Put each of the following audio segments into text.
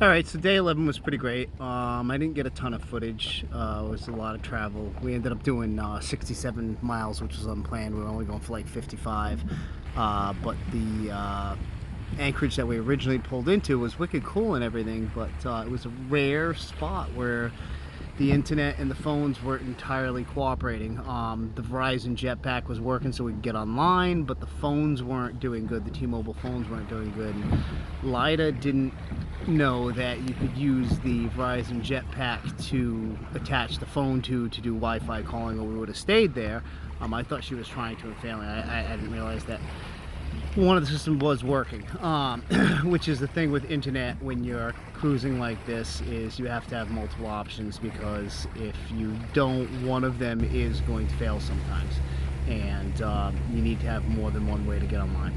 All right, so day 11 was pretty great. I didn't get a ton of footage. It was a lot of travel. We ended up doing 67 miles, which was unplanned. We were only going for like 55. But the anchorage that we originally pulled into was wicked cool and everything, but it was a rare spot where the internet and the phones weren't entirely cooperating. The Verizon jetpack was working so we could get online, but the phones weren't doing good. The T-Mobile phones weren't doing good. And Lida didn't know that you could use the Verizon jetpack to attach the phone to do Wi-Fi calling, or we would have stayed there. I thought she was trying to and failing. I didn't realize that one of the systems was working, which is the thing with internet when you're cruising like this, is you have to have multiple options, because if you don't, one of them is going to fail sometimes, and you need to have more than one way to get online.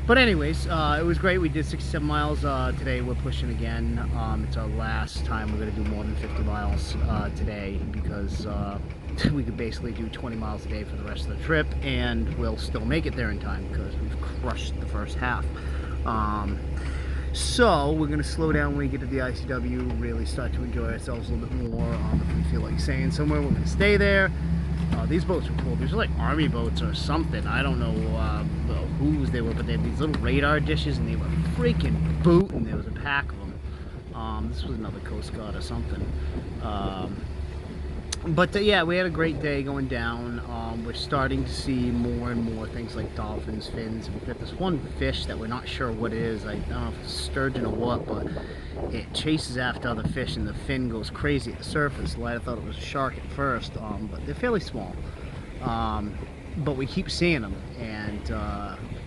But anyways, it was great. We did 67 miles. Today we're pushing again. It's our last time we're going to do more than 50 miles today, because we could basically do 20 miles a day for the rest of the trip, and we'll still make it there in time because we've crushed the first half. So we're going to slow down when we get to the ICW, really start to enjoy ourselves a little bit more. If we feel like staying somewhere, we're going to stay there. These boats are cool. These are like army boats or something. I don't know whose they were, but they had these little radar dishes, and they were freaking booting. There was a pack of them. This was another Coast Guard or something. But yeah, we had a great day going down. We're starting to see more and more things like dolphins, fins. We've got this one fish that we're not sure what it is. I don't know if it's sturgeon or what, but it chases after other fish, and the fin goes crazy at the surface. I thought it was a shark at first, but they're fairly small. But we keep seeing them, and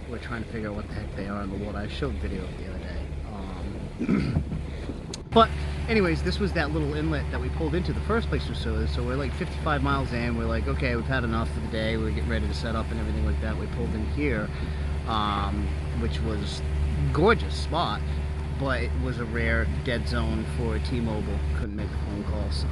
we're trying to figure out what the heck they are in the water. I showed a video of the other day. But anyways, this was that little inlet that we pulled into the first place we saw. So we're like 55 miles in. We're like, okay, we've had enough for the day. We're getting ready to set up and everything like that. We pulled in here, which was a gorgeous spot, but it was a rare dead zone for T-Mobile. Couldn't make the phone calls.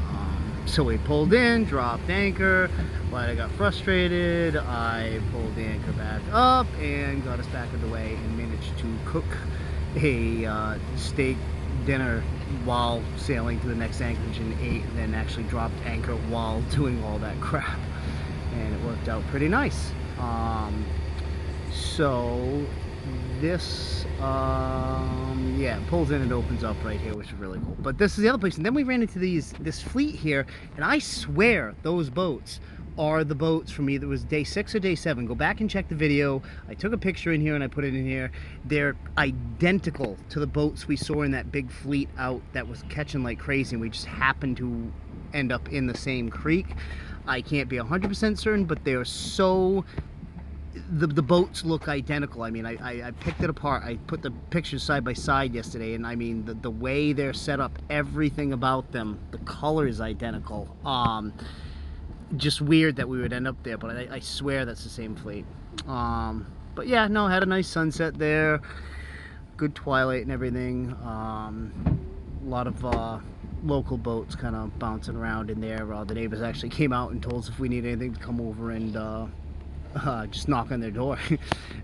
So we pulled in, dropped anchor. But I got frustrated. I pulled the anchor back up and got us back underway, and managed to cook a steak dinner while sailing to the next anchorage, and ate, and then actually dropped anchor while doing all that crap, and it worked out pretty nice. So this yeah, it pulls in and opens up right here, which is really cool. But this is the other place, and then we ran into this fleet here, and I swear those boats are the boats from either it was day 6 or day 7. Go back and check the video. I took a picture in here and I put it in here. They're identical to the boats we saw in that big fleet out that was catching like crazy, and we just happened to end up in the same creek. I can't be 100% certain, but they're so... The boats look identical. I mean, I picked it apart. I put the pictures side by side yesterday, and I mean, the way they're set up, everything about them, the color is identical. Just weird that we would end up there, but I swear that's the same fleet. But yeah, no, had a nice sunset there, good twilight and everything. A lot of local boats kind of bouncing around in there. The neighbors actually came out and told us if we need anything to come over and just knock on their door.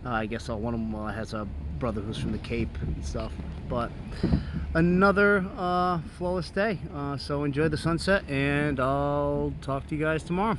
I guess one of them has a brother who's from the Cape and stuff. But another flawless day. So enjoy the sunset, and I'll talk to you guys tomorrow.